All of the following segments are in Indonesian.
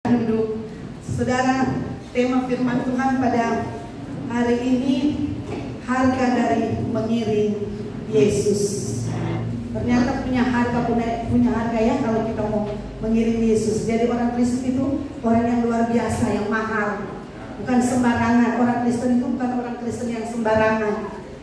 Duduk. Saudara, tema firman Tuhan pada hari ini, harga dari mengiring Yesus. Ternyata punya harga ya kalau kita mau mengiring Yesus. Jadi orang Kristen itu orang yang luar biasa, yang mahal, bukan sembarangan. Orang Kristen itu bukan orang Kristen yang sembarangan,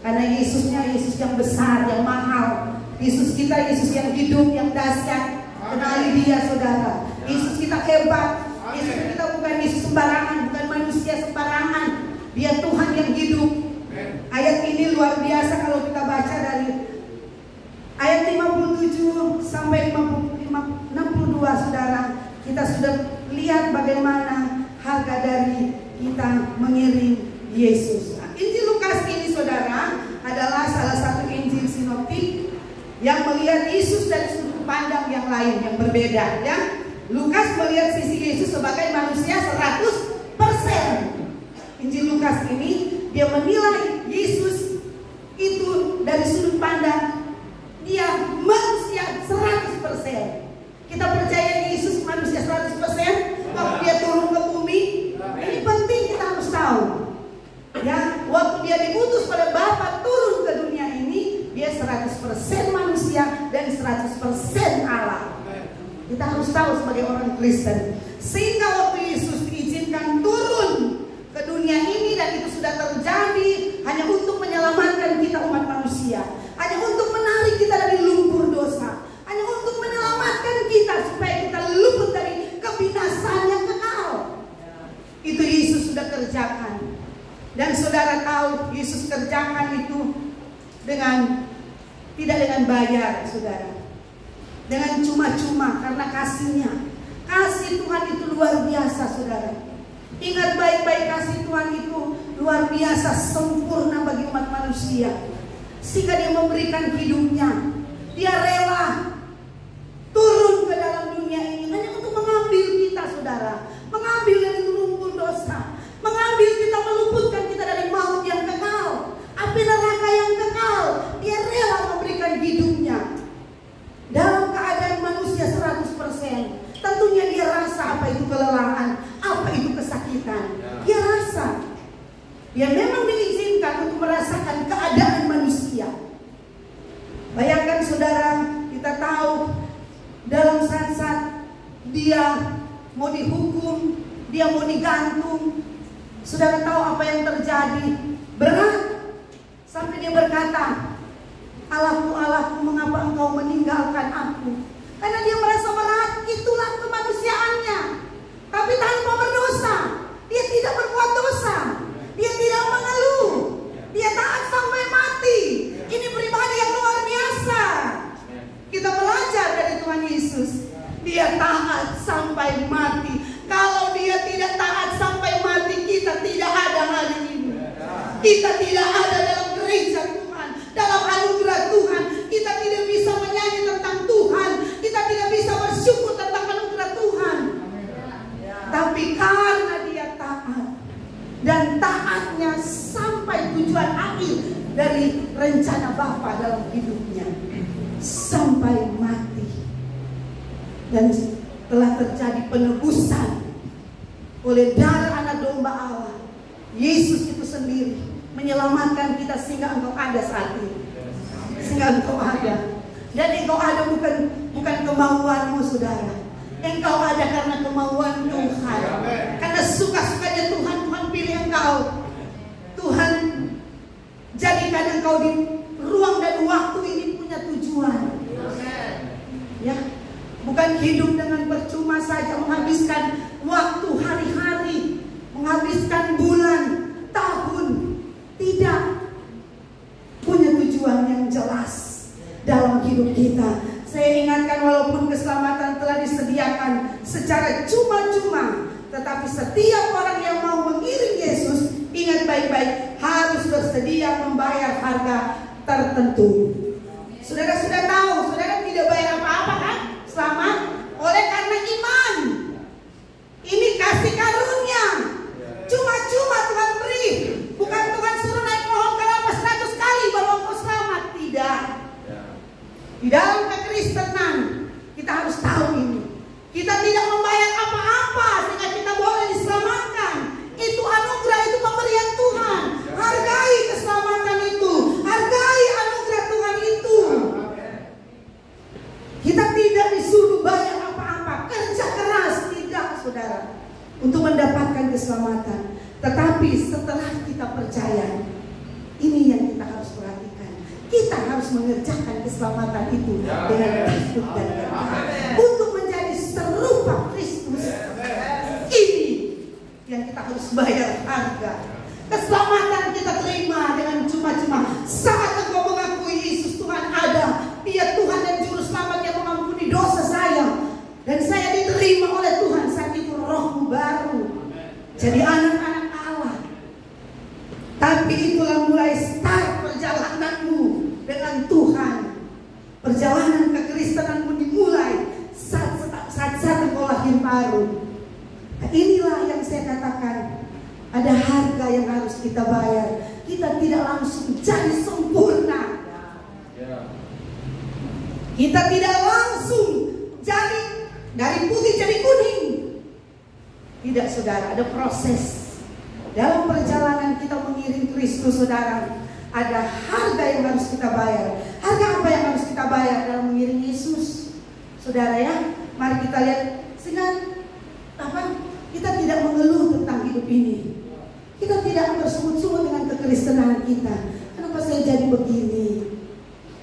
karena Yesusnya Yesus yang besar, yang mahal. Yesus kita Yesus yang hidup, yang dahsyat. Kenali Dia, saudara. Yesus kita hebat. Yesus kita bukan Yesus sembarangan, bukan manusia sembarangan. Dia Tuhan yang hidup. Ayat ini luar biasa kalau kita baca dari ayat 57 sampai 62, saudara. Kita sudah lihat bagaimana harga dari kita mengiring Yesus. Nah, Injil Lukas ini, saudara, adalah salah satu Injil sinoptik yang melihat Yesus dari sudut pandang yang lain, yang berbeda, ya. Lukas melihat sisi Yesus sebagai manusia 100%. Injil Lukas ini dia menilai Yesus itu dari sudut pandang dia manusia 100%. Kita percaya Yesus manusia 100% waktu dia turun ke bumi. Ini penting kita harus tahu. Ya, waktu dia diutus pada Bapa turun ke dunia ini, dia 100% manusia dan 100% Allah. Kita harus tahu sebagai orang Kristen. Sehingga waktu Yesus diizinkan turun ke dunia ini, dan itu sudah terjadi hanya untuk menyelamatkan kita umat manusia, hanya untuk menarik kita dari lumpur dosa, hanya untuk menyelamatkan kita supaya kita luput dari kebinasaan yang kekal. Itu Yesus sudah kerjakan. Dan saudara tahu Yesus kerjakan itu tidak dengan bayar, saudara. Dengan cuma-cuma, karena kasihnya. Kasih Tuhan itu luar biasa, saudara. Ingat baik-baik, kasih Tuhan itu luar biasa, sempurna bagi umat manusia. Sehingga dia memberikan hidupnya. Dia rela turun ke dalam dunia ini hanya untuk mengambil kita, saudara. Mengambil dari lumpur dosa, mengambil kita, meluputkan kita dari maut yang kekal, api neraka yang kekal. Dia rela memberikan hidupnya. Dalam keadaan manusia 100%, tentunya dia rasa apa itu kelelahan, apa itu kesakitan. Dia rasa. Dia memang diizinkan untuk merasakan keadaan manusia. Bayangkan, saudara, kita tahu dalam saat-saat dia mau dihukum, dia mau digantung, saudara tahu apa yang terjadi? Berat. Sampai dia berkata, Allahku, Allahku, mengapa engkau meninggalkan aku? Karena dia merasa berat, itulah kemanusiaannya. Tapi tanpa berdosa. Dia tidak berbuat dosa. Dia tidak mengeluh. Dia taat sampai mati. Ini pribadi yang luar biasa. Kita belajar dari Tuhan Yesus. Dia taat sampai mati. Kalau dia tidak taat sampai mati, kita tidak ada hari ini. Kita tidak ada dalam gereja Tuhan, dalam anugerah Tuhan. Kita tidak bisa menyanyi tentang Tuhan. Kita tidak bisa bersyukur tentang anugerah Tuhan. Tapi karena dia taat, dan taatnya sampai tujuan akhir dari rencana Bapa dalam hidupnya, sampai mati. Dan telah terjadi penebusan oleh darah anak domba Allah. Yesus itu sendiri menyelamatkan kita sehingga engkau ada saat ini. Sehingga engkau ada. Dan engkau ada bukan kemauanmu, saudara. Engkau ada karena kemauan Tuhan. Karena suka-sukanya Tuhan, Tuhan pilih engkau. Tuhan jadikan engkau di ruang dan waktu ini punya tujuan. Ya, bukan hidup dengan percuma saja, menghabiskan waktu hari-hari, menghabiskan bulan, tahun. Tidak. Punya tujuan yang jelas dalam hidup kita. Saya ingatkan, walaupun keselamatan telah disediakan secara cuma-cuma, tetapi setiap orang yang mau mengiring Yesus, ingat baik-baik, harus bersedia membayar harga tertentu. Saudara sudah tahu, saudara tidak bayar apa-apa kan? Selamat oleh karena iman. Ini kasih karunia. Cuma-cuma Tuhan beri. Bukan Tuhan suruh naik pohon kelapa 100 kali baru engkau selamat. Tidak. Di dalam kekristenan kita harus tahu ini. Kita tidak membayar apa-apa sehingga saudara, untuk mendapatkan keselamatan. Tetapi setelah kita percaya, ini yang kita harus perhatikan. Kita harus mengerjakan keselamatan itu dengan Kristus dan untuk menjadi serupa Kristus. Ini yang kita harus bayar harga. Keselamatan kita terima dengan cuma-cuma saat engkau mengakui Yesus Tuhan ada. Dia Tuhan dan Juru Selamat yang mengampuni dosa saya, dan saya diterima oleh Tuhan. Saat itu rohmu baru jadi anak-anak Allah. Tapi itulah mulai start perjalananmu dengan Tuhan. Perjalanan kekristenanmu dimulai saat engkau lahir baru. Nah, inilah yang saya katakan, ada harga yang harus kita bayar. Kita tidak langsung jadi sempurna. Kita tidak langsung jadi dari putih jadi kuning. Tidak, saudara, ada proses. Dalam perjalanan kita mengiring Kristus, saudara, ada harga yang harus kita bayar. Harga apa yang harus kita bayar dalam mengiring Yesus? Saudara ya, mari kita lihat. Sehingga kita tidak mengeluh tentang hidup ini. Kita tidak bersungut-sungut dengan kekristenan kita. Kenapa saya jadi begini?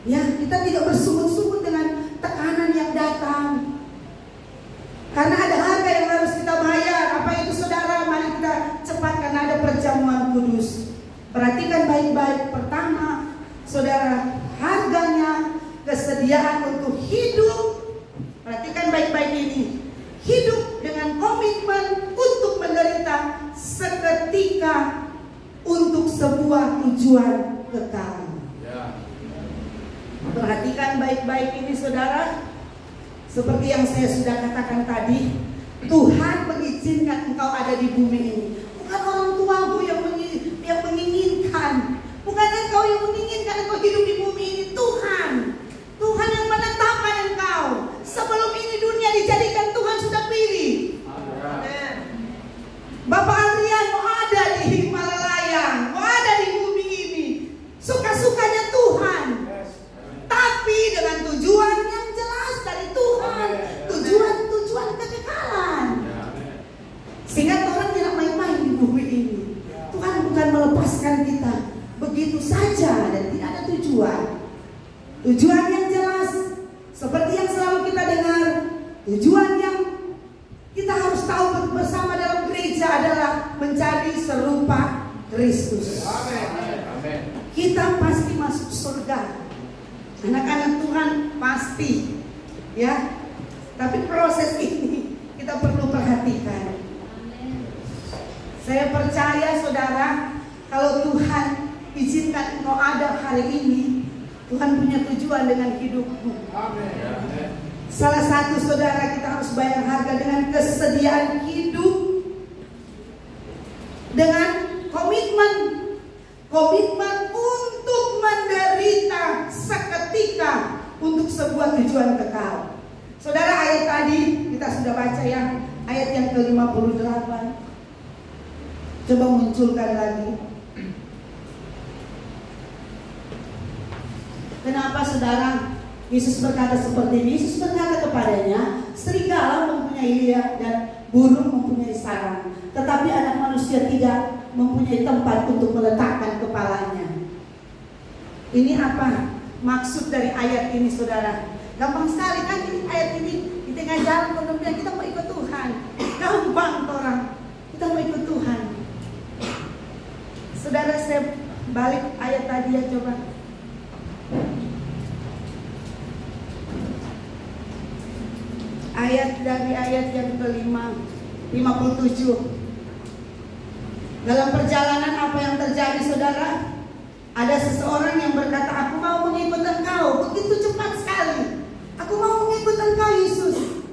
Ya, kita tidak bersungut-sungut dengan tekanan yang datang. Karena ada harga yang harus kita bayar. Apa itu, saudara? Mari kita cepat, karena ada perjamuan kudus. Perhatikan baik-baik. Pertama, saudara, harganya kesediaan untuk hidup. Perhatikan baik-baik ini. Hidup dengan komitmen untuk menderita seketika untuk sebuah tujuan kekal. Perhatikan baik-baik ini, saudara. Seperti yang saya sudah katakan tadi, Tuhan mengizinkan engkau ada di bumi ini. Bukan orang tuamu yang menginginkan. Bukan engkau yang menginginkan engkau hidup di bumi ini. Tuhan yang menetapkan engkau. Sebelum ini dunia dijadikan, Tuhan sudah pilih. Amen. Bapak Adrian mau ada di Himalaya, mau ada di bumi ini, suka-sukanya Tuhan. Tapi dengan tujuan yang jelas dari Tuhan. Tujuan kekekalan. Sehingga Tuhan tidak main-main di bumi ini. Tuhan bukan melepaskan kita begitu saja dan tidak ada tujuan. Tujuan yang jelas, seperti yang selalu kita dengar. Tujuan yang kita harus tahu bersama dalam gereja adalah menjadi serupa Kristus. Kita pasti masuk surga. Anak-anak Tuhan pasti, ya. Tapi proses ini kita perlu perhatikan. Saya percaya, saudara, kalau Tuhan izinkan engkau ada hari ini, Tuhan punya tujuan dengan hidupmu. Salah satu, saudara, kita harus bayar harga dengan kesediaan hidup, dengan komitmen untuk menderita seketika untuk sebuah tujuan kekal. Saudara, ayat tadi kita sudah baca ya, ayat yang ke-58. Coba munculkan lagi. Kenapa, saudara, Yesus berkata seperti ini? Yesus berkata kepadanya, serigala mempunyai liang dan burung mempunyai sarang, tetapi anak manusia tidak mempunyai tempat untuk meletakkan kepalanya. Ini apa maksud dari ayat ini, saudara? Gampang sekali kan ayat ini, di tengah jalan kemudian kita mau ikut Tuhan. Gampang orang, kita mau ikut Tuhan. Saudara, saya balik ayat tadi ya, coba. Ayat dari ayat yang ke-57. Dalam perjalanan apa yang terjadi, saudara? Ada seseorang yang berkata, aku mau mengikut engkau. Begitu cepat sekali. Aku mau mengikut engkau, Yesus.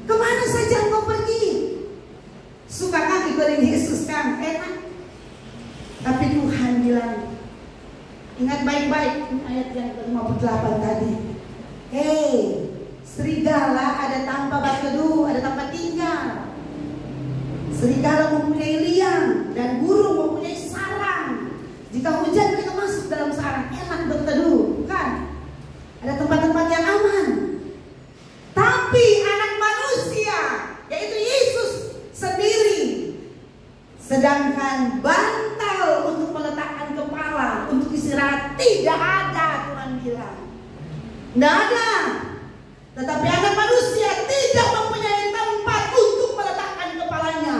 Kemana saja engkau pergi? Suka kan ikut Yesus kan? Enak. Tapi Tuhan bilang, ingat baik-baik ayat yang ke-58 tadi. Hei, serigala ada tanpa berteduh, ada tempat tinggal. Serigala mempunyai liang dan burung mempunyai sarang. Jika hujan mereka masuk dalam sarang, enak berteduh, kan? Ada tempat-tempat yang aman. Tapi anak manusia, yaitu Yesus Sedangkan bantal untuk meletakkan kepala, untuk istirahat, tidak ada. Tuhan bilang tidak ada. Tetapi anak manusia tidak mempunyai tempat untuk meletakkan kepalanya,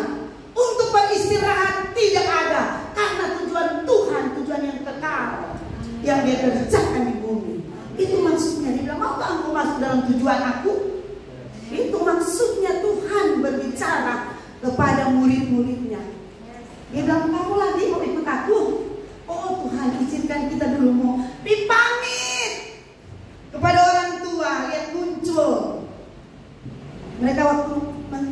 untuk beristirahat, tidak ada. Karena tujuan Tuhan, tujuan yang kekal, yang Dia kerjakan di bumi. Itu maksudnya. Dia bilang, maukah engkau masuk dalam tujuan aku? Itu maksudnya Tuhan berbicara kepada murid-muridnya. Dia bilang, kamu lagi mau ikut aku? Oh Tuhan, izinkan kita dulu mau dipamit kepada orang tua yang muncul. Mereka waktu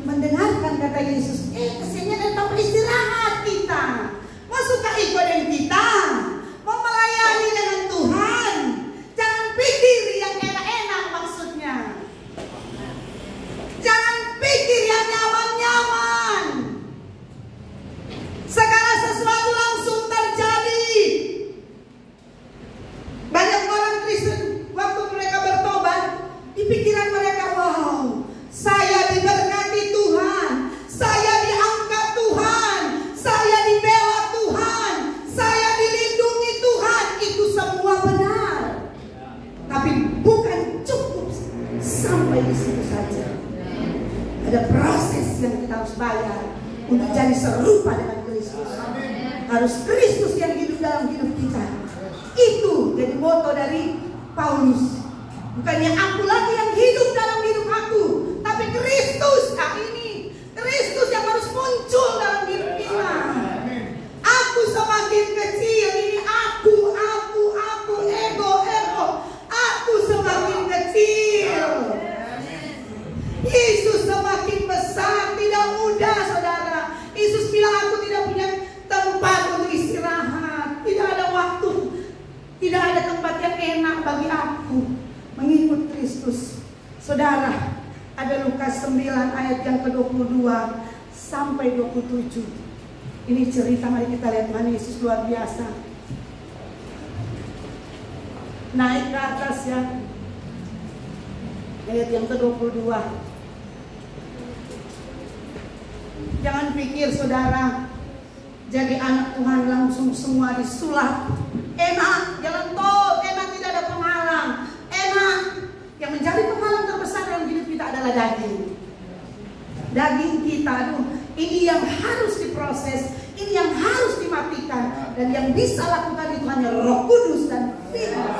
mendengarkan kata Yesus, kesini ada tempat istirahat kita. Mau suka ikut dengan kita, mau melayani dengan Tuhan. Jangan pikir yang enak-enak maksudnya. Jangan pikir yang nyaman-nyaman. Segala sesuatu langsung terjadi. Banyak orang Kristen waktu mereka bertobat, di pikiran mereka, wow, saya diberkati Tuhan, saya diangkat Tuhan, saya dibela Tuhan, saya dilindungi Tuhan. Itu semua benar. Tapi bukan cukup sampai di situ saja. Ada proses yang kita harus bayar untuk jadi serupa dengan Kristus. Harus Kristus yang hidup dalam hidup kita. Itu jadi moto dari Paulus. Bukannya aku lagi yang hidup dalam hidup aku, tapi Kristus. Nah ini Kristus yang harus muncul dalam hidup kita. Aku semakin kecil, ini aku, ego. Aku semakin kecil. Yesus semakin besar. Tidak mudah, saudara. Yesus bilang, aku tidak punya tempat untuk istirahat. Tidak ada waktu. Tidak ada tempat yang enak bagi aku mengikut Kristus. Saudara, ada Lukas 9 ayat yang ke-22 sampai 27. Ini cerita, mari kita lihat mana Yesus luar biasa. Naik ke atas ya. Ayat yang ke-22. Jangan pikir saudara, jadi anak Tuhan langsung semua disulap. Enak, jalan tol, enak, tidak ada penghalang. Enak. Yang menjadi penghalang terbesar dalam hidup kita adalah daging. Daging kita, ini yang harus diproses, ini yang harus dimatikan. Dan yang bisa lakukan itu hanya Roh Kudus dan Firman.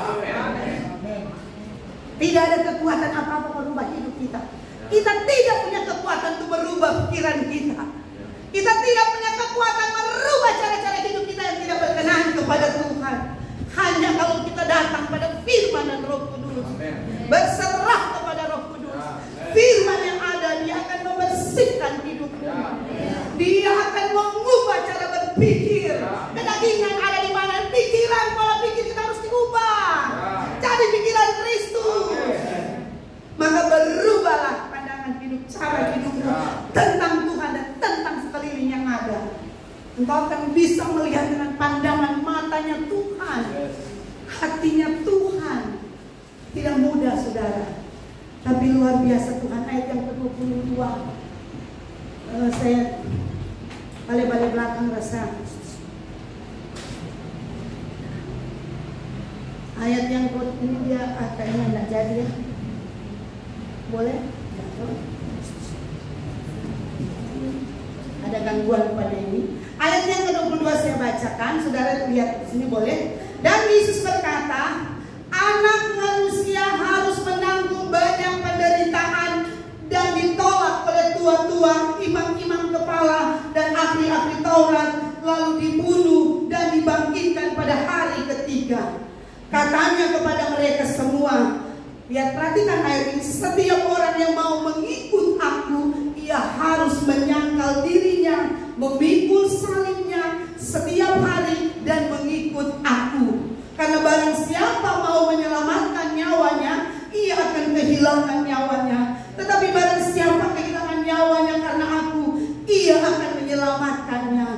Tidak ada kekuatan apa-apa merubah hidup kita. Kita tidak punya kekuatan untuk merubah pikiran kita. Kita tidak punya kekuatan merubah cara-cara hidup kita yang tidak berkenan kepada Tuhan. Hanya kalau kita datang pada Firman dan Roh Kudus, berserah kepada Roh Kudus. Firman yang ada, Dia akan membersihkan hidupmu. Dia akan mengubah cara berpikir. Kedagingan ada di mana? Pikiran, pola pikir kita harus diubah. Jadi pikiran Kristus. Maka berubahlah pandangan hidup, cara hidupmu tentang Tuhan dan tentang sekeliling yang ada. Engkau akan bisa melihat dengan pandangan matanya Tuhan, hatinya Tuhan. Tidak mudah, saudara, tapi luar biasa Tuhan. Ayat yang ke-22. Saya balik belakang rasa. Ayat yang ini dia kayaknya tidak jadi ya. Boleh? Ada gangguan pada ini. Ayat yang ke-22 saya bacakan, saudara lihat di sini boleh. Dan Yesus berkata, anak manusia harus menanggung banyak penderitaan dan ditolak oleh tua-tua, imam-imam kepala dan ahli-ahli Taurat, lalu dibunuh dan dibangkitkan pada hari ketiga. Katanya kepada mereka semua, lihat, perhatikan ayat ini, setiap orang yang mau mengikut aku, ia harus menyangkal dirinya, memikul salibnya setiap hari dan mengikut aku. Karena barang siapa mau menyelamatkan nyawanya, ia akan kehilangan nyawanya. Tetapi barang siapa kehilangan nyawanya karena aku, ia akan menyelamatkannya.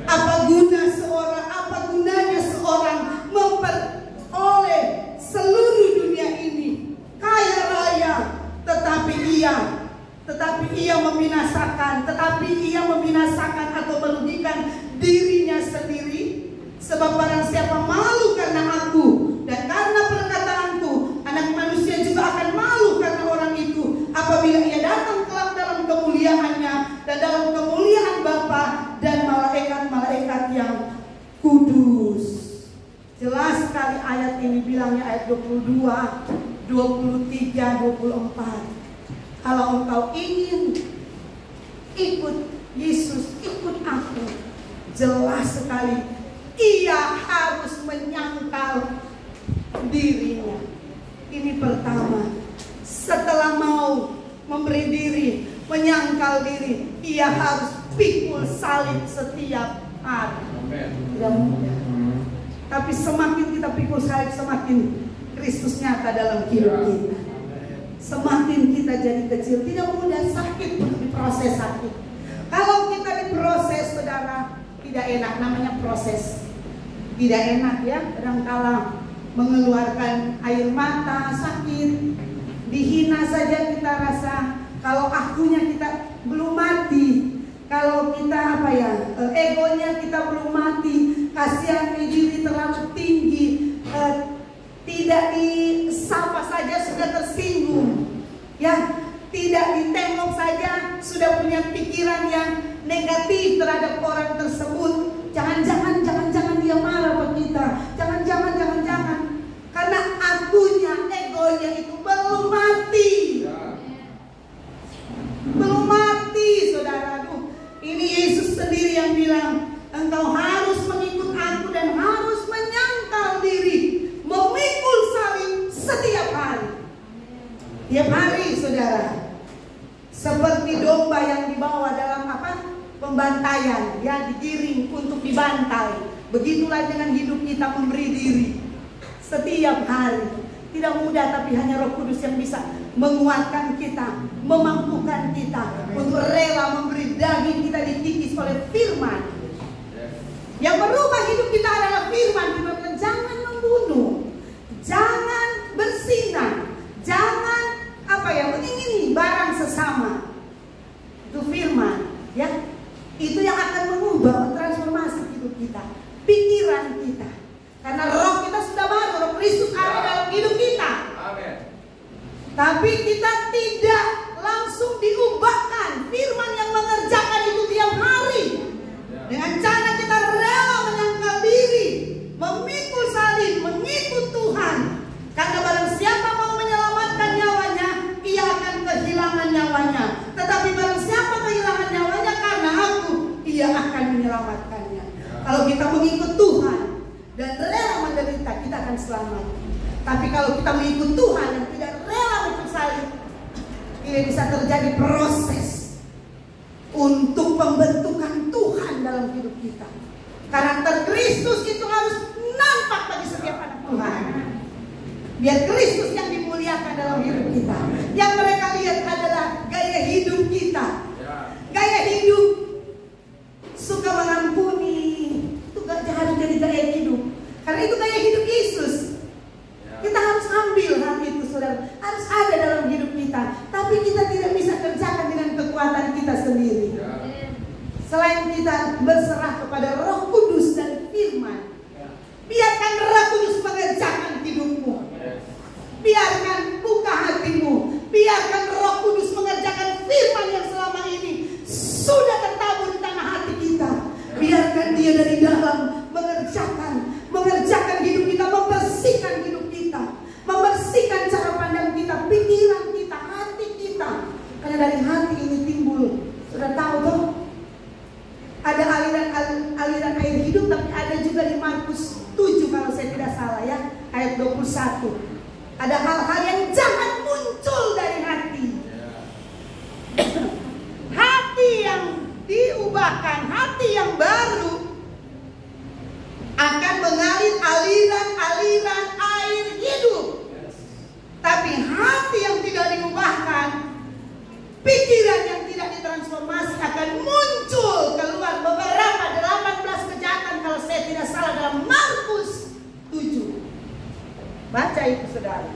Apa gunanya seorang memperoleh seluruh dunia ini, kaya raya, tetapi ia membinasakan atau merugikan Sebab barang siapa malu karena aku dan karena perkataanku, Anak Manusia juga akan malu karena orang itu apabila ia datang kelak dalam kemuliaannya dan dalam kemuliaan Bapa dan malaikat-malaikat yang kudus. Jelas sekali ayat ini bilangnya, ayat 22, 23, 24. Kalau engkau ingin ikut Yesus, ikut aku, jelas sekali ia harus menyangkal dirinya. Ini pertama. Setelah mau memberi diri, menyangkal diri, ia harus pikul salib setiap hari. Tidak mudah. Tapi semakin kita pikul salib, semakin Kristus nyata dalam hidup kita. Semakin kita jadi kecil, tidak mudah, sakit untuk diproses sakit. Kalau kita diproses, saudara, tidak enak, namanya proses. Tidak enak ya, kadang-kala mengeluarkan air mata, sakit, dihina saja kita rasa. Kalau akunya kita belum mati, kalau kita egonya kita belum mati, kasihan diri terlalu tinggi, tidak disapa saja sudah tersinggung, ya, tidak ditengok saja sudah punya pikiran yang negatif terhadap orang tersebut. Jangan-jangan dia marah ke kita. Jangan-jangan. Karena akunya, egonya itu belum mati. Belum mati, saudara. Ini Yesus sendiri yang bilang, engkau harus mengikut aku dan harus menyangkal diri, memikul salib setiap hari. Tiap hari, saudara. Seperti domba yang dibawa dalam pembantaian, ya, digiring untuk dibantai. Begitulah dengan hidup kita memberi diri setiap hari. Tidak mudah, tapi hanya Roh Kudus yang bisa menguatkan kita, memampukan kita untuk rela memberi daging kita dikikis oleh firman. Yang merubah hidup kita adalah firman. Firman bilang, jangan membunuh, jangan berzina, jangan mengingini barang sesama. Itu firman, ya. Itu yang akan mengubah, transformasi hidup kita, pikiran kita. Karena roh kita sudah baru, Roh Kristus ada dalam hidup kita. Amen. Tapi kita tidak langsung diubahkan. Firman yang mengerjakan itu tiap hari. Dengan cara kita rela menyangkal diri, memikul salib, mengikut Tuhan. Karena barang siapa mau menyelamatkan nyawanya, ia akan kehilangan nyawanya. Tetapi barang siapa kehilangan nyawanya karena aku, ia akan menyelamatkannya. Kalau kita mengikut Tuhan dan rela menderita, kita akan selamat. Tapi kalau kita mengikut Tuhan dan tidak rela memikul salib, ini bisa terjadi proses untuk pembentukan Tuhan dalam hidup kita. Karakter Kristus itu harus nampak bagi setiap anak Tuhan. Biar Kristus yang dimuliakan dalam hidup kita. Yang mereka lihat adalah gaya hidup kita. Gaya hidup suka mengampuni. Itu harus jadi gaya hidup. Karena itu gaya hidup Yesus. Kita harus ambil hal itu, saudara. Harus ada dalam hidup kita. Tapi kita tidak bisa kerjakan dengan kekuatan kita sendiri. Selain kita berserah kepada Roh Kudus dan firman. Biarkan Roh Kudus mengerjakan hidupmu. Biarkan buka hatimu. Biarkan Roh Kudus mengerjakan firman yang selama ini sudah tertabur di tanah hati kita. Biarkan dia dari dalam mengerjakan hidup kita, membersihkan hidup kita, membersihkan cara pandang kita, pikiran kita, hati kita. Karena dari hati ini timbul, sudah tahu tuh, ada aliran air hidup, tapi ada juga di Markus 7 kalau saya tidak salah ya, ayat 21. Ada hal-hal yang jahat muncul dari hati. Hati yang diubahkan, hati yang baru akan mengalir aliran air hidup. Tapi hati yang tidak diubahkan, pikiran yang tidak ditransformasi akan muncul keluar beberapa 18 kejahatan kalau saya tidak salah dalam Markus 7. Baca itu, saudara.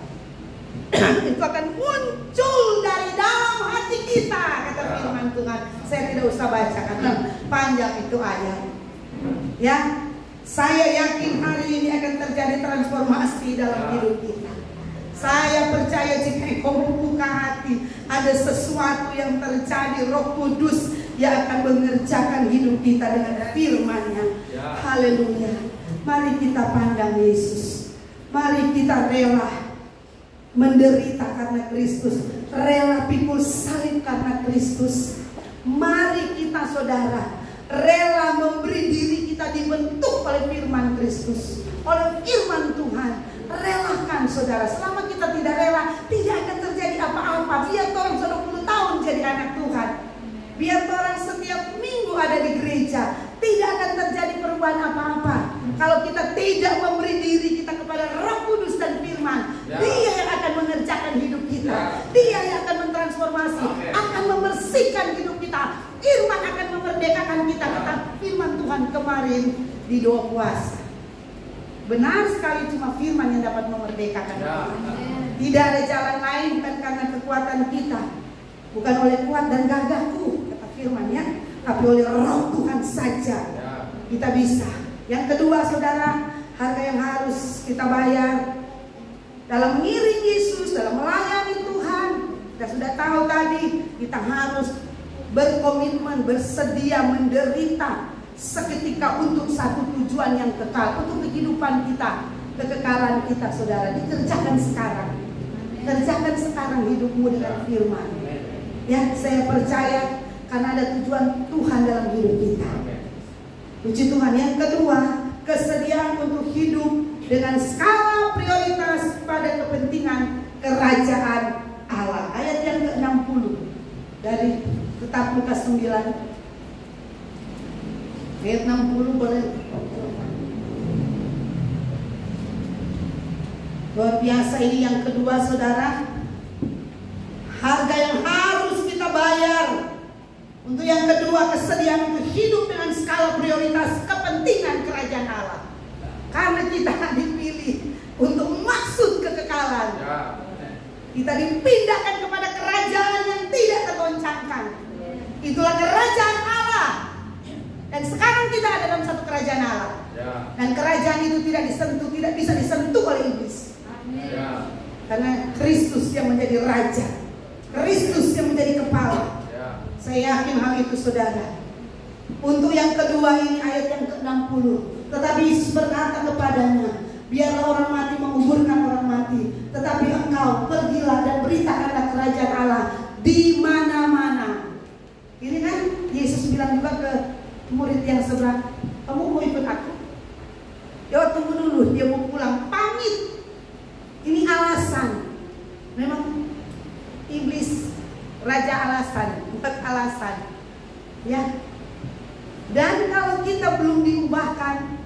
Itu akan muncul dari dalam hati kita, kata firman Tuhan. Saya tidak usah baca karena panjang itu ayat. Ya, Saya yakin hari ini akan terjadi transformasi dalam hidup kita. Saya percaya jika engkau membuka hati, ada sesuatu yang terjadi. Roh Kudus yang akan mengerjakan hidup kita dengan firman-Nya. Haleluya. Mari kita pandang Yesus. Mari kita rela menderita karena Kristus, rela pikul salib karena Kristus. Mari kita saudara rela memberi diri kita dibentuk oleh firman Kristus, oleh firman Tuhan. Relakan saudara. Selama kita tidak rela, tidak akan terjadi apa-apa. Biar orang 20 tahun jadi anak Tuhan, biar orang setiap minggu ada di gereja, tidak akan terjadi perubahan apa-apa. Kalau kita tidak memberi diri kita kepada Roh Kudus dan firman, Dia yang akan mengerjakan hidup kita. Dia yang akan mentransformasi, akan membersihkan hidup kita. Firman akan memerdekakan kita. Kata firman Tuhan kemarin di doa puasa. Benar sekali, cuma firman yang dapat memerdekakan kita. Tidak ada jalan lain, bukan karena kekuatan kita, bukan oleh kuat dan gagahku, kata firman-Nya, tapi oleh Roh Tuhan saja kita bisa. Yang kedua saudara, harga yang harus kita bayar dalam mengiring Yesus, dalam melayani Tuhan. Kita sudah tahu tadi, kita harus berkomitmen, bersedia menderita seketika untuk satu tujuan yang kekal, untuk kehidupan kita, kekekalan kita saudara. Dikerjakan sekarang. Kerjakan sekarang hidupmu dengan firman. Ya, saya percaya karena ada tujuan Tuhan dalam hidup kita. Puji Tuhan. Yang kedua, kesediaan untuk hidup dengan skala prioritas pada kepentingan kerajaan Allah. Ayat yang ke-60 dari Kitab Lukas 9. Ayat 60 boleh. Luar biasa ini yang kedua saudara. Harga yang harus kita bayar. Untuk yang kedua, kesediaan untuk hidup dengan skala prioritas kepentingan kerajaan Allah. Karena kita dipilih untuk maksud kekekalan. Kita dipindahkan kepada kerajaan yang tidak tergoncangkan. Itulah kerajaan Allah. Dan sekarang kita ada dalam satu kerajaan Allah. Dan kerajaan itu tidak disentuh, tidak bisa disentuh oleh iblis. Karena Kristus yang menjadi raja, Kristus yang menjadi kepala. Saya yakin hal itu saudara. Untuk yang kedua ini ayat yang ke-60. Tetapi Yesus berkata kepadanya, biarlah orang mati menguburkan orang mati, tetapi engkau pergilah dan beritakanlah kerajaan Allah di mana-mana. Ini kan Yesus bilang juga ke murid yang seberang, kamu mau ikut aku? Ya tunggu dulu, dia mau pulang, pamit. Ini alasan. Memang iblis raja alasan, bukan alasan. Ya. Dan kalau kita belum diubahkan,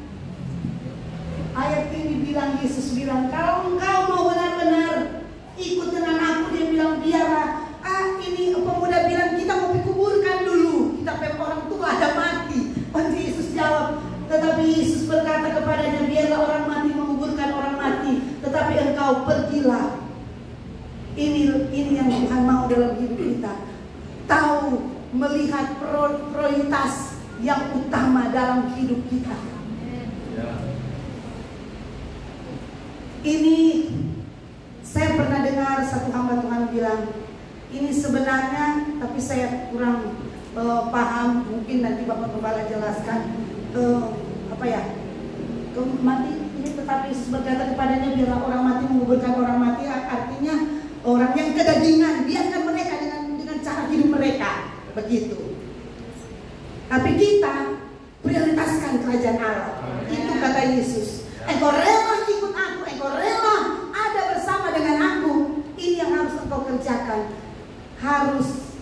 ayat ini bilang, Yesus bilang, kalau engkau mau benar-benar ikut dengan aku, dia bilang biarlah. Ini pemuda bilang kita mau dikuburkan dulu, kita pengen orang tua ada mati. Nanti Yesus jawab, tetapi Yesus berkata kepadanya, biarlah orang mati menguburkan orang mati, tetapi engkau pergilah. Ini yang Tuhan mau dalam hidup kita. Tahu melihat prioritas yang utama dalam hidup kita. Ini saya pernah dengar satu hamba Tuhan bilang, ini sebenarnya, tapi saya kurang paham. Mungkin nanti Bapak Gembala jelaskan. Mati ini, tetapi Yesus berkata kepadanya, biarlah orang mati menguburkan orang mati. Artinya orang yang kedagingan, biarkan mereka dengan cara hidup mereka begitu. Tapi kita prioritaskan kerajaan Allah. Itu kata Yesus. Engkau rela ikut aku, engkau rela ada bersama dengan aku. Ini yang harus engkau kerjakan. Harus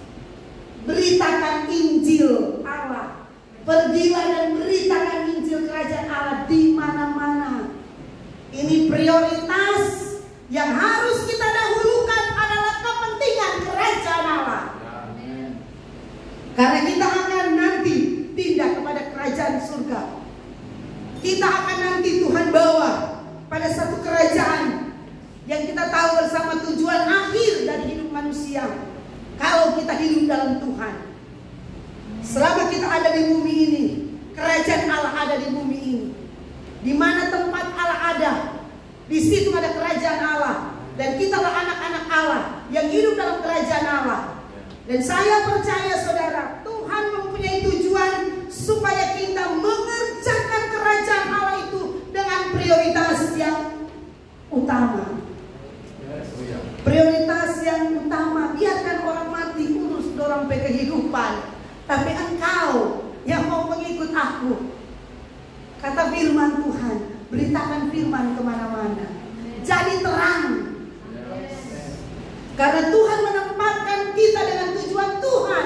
beritakan Injil Allah. Pergilah dan beritakan Injil kerajaan Allah di mana-mana. Ini prioritas yang harus kita dahulukan adalah kepentingan kerajaan Allah. Karena kita akan nanti pindah kepada kerajaan surga. Kita akan nanti Tuhan bawa pada satu kerajaan yang kita tahu bersama tujuan akhir dari hidup manusia. Kalau kita hidup dalam Tuhan, selama kita ada di bumi ini, kerajaan Allah ada di bumi ini. Di mana tempat Allah ada, di situ ada kerajaan Allah. Dan kita adalah anak-anak Allah yang hidup dalam kerajaan Allah. Dan saya percaya saudara, Tuhan mempunyai tujuan supaya kita mengerjakan kerajaan Allah itu dengan prioritas yang utama. Prioritas yang utama, biarkan orang mati urus dorong ke kehidupan. Tapi engkau yang mau mengikut aku, kata firman Tuhan, beritakan firman kemana-mana. Jadi terang. Karena Tuhan menempatkan kita dengan tujuan Tuhan.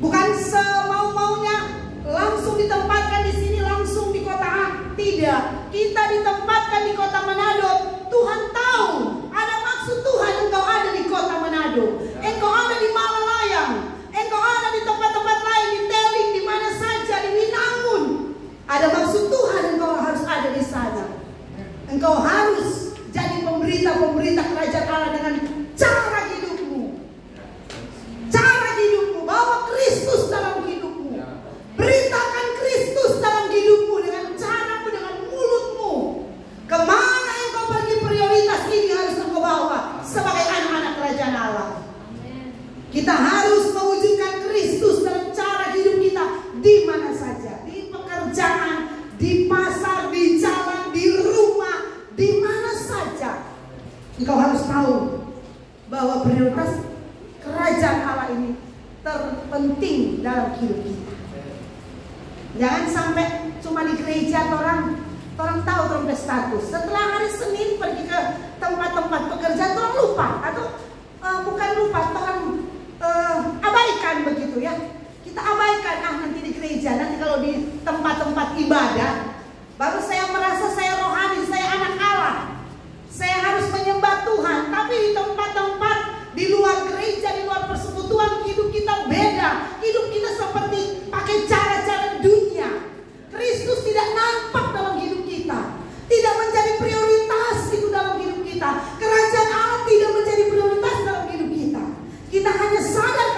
Bukan semau-maunya langsung ditempatkan di sini, langsung di kota A. Tidak. Kita ditempatkan di kota Manado. Tuhan tahu ada maksud Tuhan engkau ada di kota Manado. Engkau ada di Malalayang. Engkau ada di tempat-tempat lain, di Teling, di mana saja, di Winangun. Ada maksud Tuhan engkau harus ada di sana. Engkau harus jadi pemberita-pemberita kerajaan Allah dengan cara hidupmu. Cara hidupmu, bawa Kristus dalam hidupmu. Beritakan Kristus dalam hidupmu dengan caramu, dengan mulutmu. Kemana engkau pergi, prioritas ini harus engkau bawa sebagai anak-anak kerajaan Allah. Kita harus mewujudkan Kristus dalam cara hidup kita di mana saja, di pekerjaan, di pasar, di jalan, di rumah, di mana saja. Engkau harus tahu bahwa prioritas kerajaan Allah ini terpenting dalam hidup kita. Jangan sampai cuma di gereja orang tahu orang berstatus. Setelah hari Senin pergi ke tempat-tempat pekerjaan orang lupa, atau bukan lupa, orang abaikan begitu ya. Kita abaikan, nanti di gereja, nanti kalau di tempat-tempat ibadah baru saya merasa saya rohani, saya anak Allah. Saya harus menyembah Tuhan. Tapi di tempat-tempat di luar gereja, di luar persekutuan, hidup kita beda. Hidup kita seperti pakai cara-cara dunia. Kristus tidak nampak dalam hidup kita, tidak menjadi prioritas itu dalam hidup kita. Kerajaan Allah tidak menjadi prioritas dalam hidup kita. Kita hanya sadar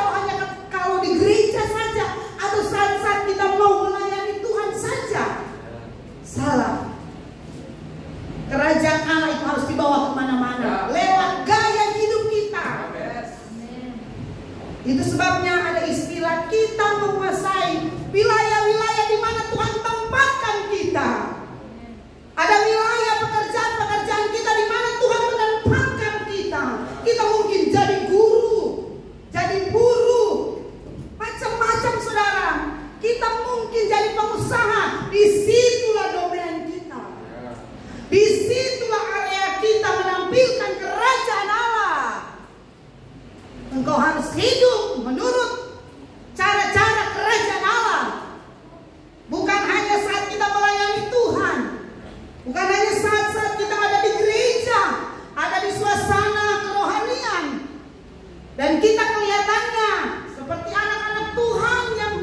kalau di gereja saja, atau saat-saat kita mau melayani Tuhan saja. Salah. Kerajaan Allah itu harus dibawa kemana-mana lewat gaya hidup kita. Itu sebabnya ada istilah kita menguasai wilayah-wilayah di mana Tuhan tempatkan kita. Ada wilayah pekerjaan kita di mana Tuhan menempatkan kita. Kita mungkin jadi guru, jadi buruh, macam-macam saudara. Kita mungkin jadi pengusaha. Disitulah domain kita. Disitulah area kita menampilkan kerajaan Allah. Engkau harus hidup menurut cara-cara kerajaan Allah. Bukan hanya saat kita melayani Tuhan, bukan hanya saat-saat kita ada di gereja, ada di suasana kerohanian, dan kita kelihatannya seperti anak-anak Tuhan yang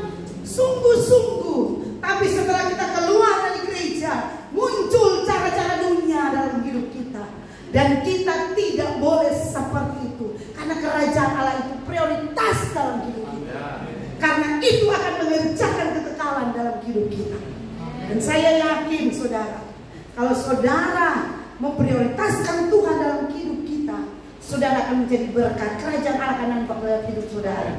sungguh-sungguh. Tapi setelah kita keluar dari gereja, muncul cara-cara dunia dalam hidup kita. Dan kita tidak boleh seperti itu. Karena kerajaan Allah itu prioritas dalam hidup kita. Karena itu akan mengerjakan kekekalan dalam hidup kita. Dan saya yakin saudara, kalau saudara memprioritaskan Tuhan dalam hidup kita, saudara akan menjadi berkat. Kerajaan Allah akan nampak dalam hidup saudara.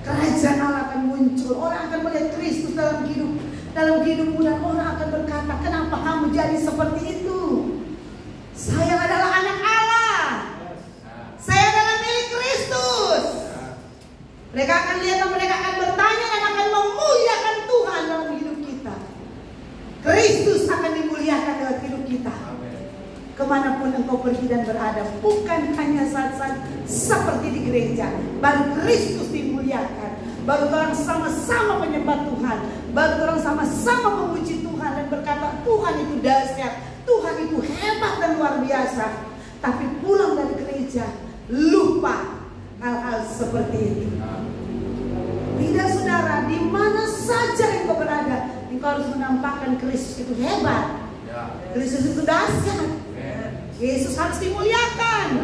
Kerajaan Allah akan muncul. Orang akan melihat Kristus dalam hidupmu, dan orang akan berkata, kenapa kamu jadi seperti itu? Saya adalah anak Allah. Saya adalah milik Kristus. Mereka akan lihat dan mereka akan bertanya dan akan memuliakan Tuhan dalam hidup kita. Kristus akan dimuliakan dalam hidup kita. Kemanapun engkau pergi dan berada, bukan hanya saat-saat seperti di gereja, baru Kristus dimuliakan, baru orang sama-sama menyembah Tuhan, baru orang sama-sama memuji Tuhan dan berkata Tuhan itu dahsyat, Tuhan itu hebat dan luar biasa. Tapi pulang dari gereja lupa hal-hal seperti itu. Tidak saudara, di mana saja engkau berada, engkau harus menampakkan Kristus itu hebat, Kristus itu dahsyat. Yesus harus dimuliakan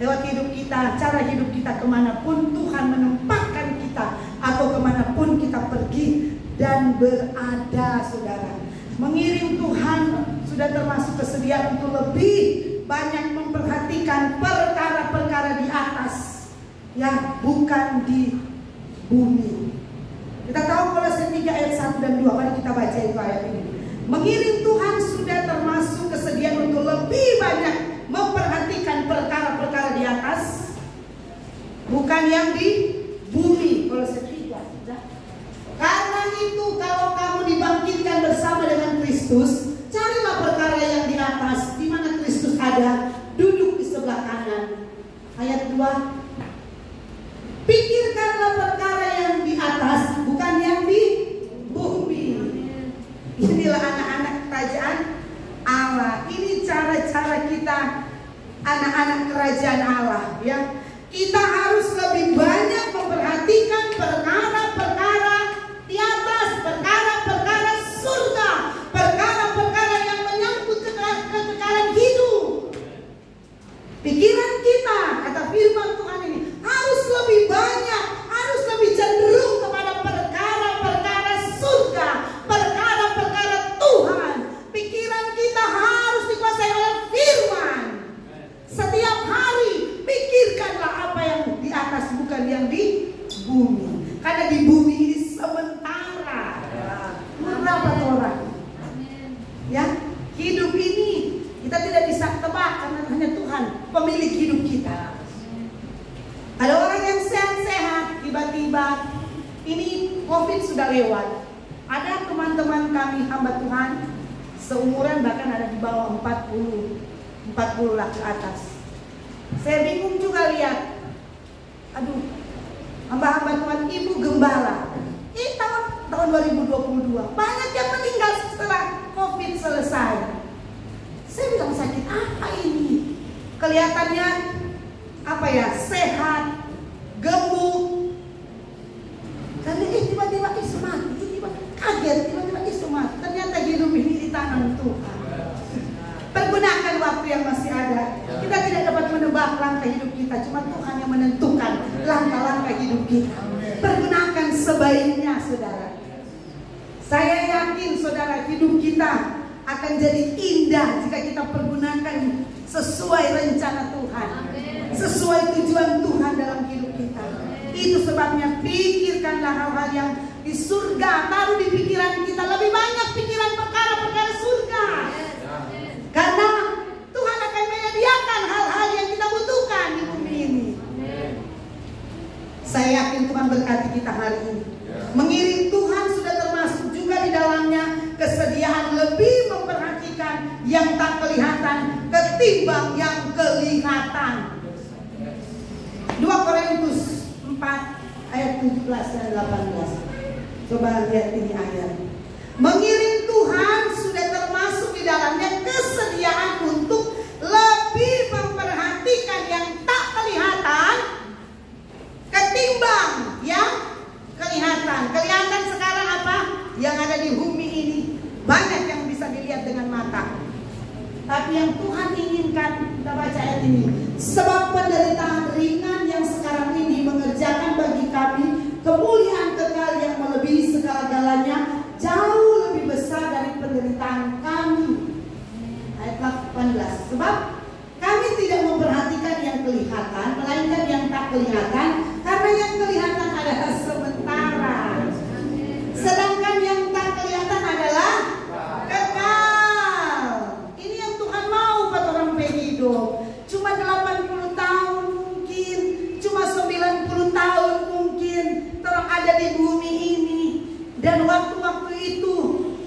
lewat hidup kita, cara hidup kita, kemanapun Tuhan menempatkan kita atau kemanapun kita pergi dan berada saudara. Mengiring Tuhan sudah termasuk kesediaan untuk lebih banyak memperhatikan perkara-perkara di atas, yang bukan di bumi. Kita tahu Kolose 3 ayat 1 dan 2. Mari kita baca itu ayat ini. Mengiring Tuhan sudah termasuk kesediaan untuk lebih banyak memperhatikan perkara-perkara di atas, bukan yang di bumi. Kolose 3. Karena itu kalau kamu dibangkitkan bersama dengan Kristus, carilah perkara yang di atas, di mana Kristus ada, duduk di sebelah kanan. Ayat 2. Pikirkanlah perkara yang di atas, bukan yang di bumi. Inilah anak-anak kerajaan Allah. Ini cara-cara kita, anak-anak kerajaan Allah, ya. Kita harus lebih banyak memperhatikan perkara-perkara di atas, perkara-perkara surga, perkara-perkara yang menyangkut kekekalan hidup. Pikiran kita, kata firman Tuhan ini, harus lebih banyak, harus lebih cenderung kepada perkara-perkara surga, perkara-perkara Tuhan. Pikiran kita harus dikuasai oleh firman. Setiap hari pikirkanlah apa yang di atas, bukan yang di bumi. Karena di bumi ini sementara. Berapa orang? Ya, hidup ini kita tidak bisa tebak, karena hanya Tuhan pemilik hidup kita. Ada orang yang sehat-sehat, tiba-tiba ini COVID sudah lewat. Ada teman-teman kami hamba Tuhan seumuran, bahkan ada di bawah 40 lah ke atas. Saya bingung juga lihat, aduh, hamba-hamba Tuhan, ibu gembala. Ini tahun 2022 banyak yang meninggal setelah COVID selesai. Saya bilang, sakit apa ini? Kelihatannya apa ya, sehat, gemuk. Karena tiba-tiba mati, tiba-tiba kaget, tiba-tiba mati. Ternyata hidup ini di tangan Tuhan. Pergunakan waktu yang masih ada. Kita tidak dapat menebak langkah hidup kita, cuma Tuhan yang menentukan langkah-langkah hidup kita. Pergunakan sebaiknya, saudara. Saya yakin, saudara, hidup kita akan jadi indah jika kita pergunakan sesuai rencana Tuhan, sesuai tujuan Tuhan dalam hidup kita. Itu sebabnya pikirkanlah hal-hal yang di surga. Taruh di pikiran kita lebih banyak pikiran perkara-perkara surga. Karena Tuhan akan menyediakan hal-hal yang kita butuhkan di bumi ini. Saya yakin Tuhan berkati kita hari ini. Mengiring Tuhan sudah termasuk juga di dalamnya kesediaan lebih memperhatikan yang tak kelihatan ketimbang yang kelihatan. 2 Korintus 4 ayat 17 dan 18. Coba lihat ini ayat. Mengiring Tuhan sudah termasuk di dalamnya kesediaan untuk lebih memperhatikan yang tak kelihatan ketimbang yang kelihatan. Kelihatan sekarang apa? Yang ada di bumi ini banyak yang bisa dilihat dengan mata. Tapi yang Tuhan inginkan, kita baca ayat ini. Sebab penderitaan ringan yang sekarang ini mengerjakan bagi kami kemuliaan kekal yang melebihi segala-galanya, jauh lebih besar dari penderitaan kami. Ayat 18. Sebab kami tidak memperhatikan yang kelihatan, melainkan yang tak kelihatan, karena yang kelihatan adalah sementara, sedangkan yang tak kelihatan adalah kekal. Ini yang Tuhan mau buat orang hidup. Cuma 80 tahun mungkin, cuma 90 tahun mungkin orang ada di bumi ini. Dan waktu-waktu itu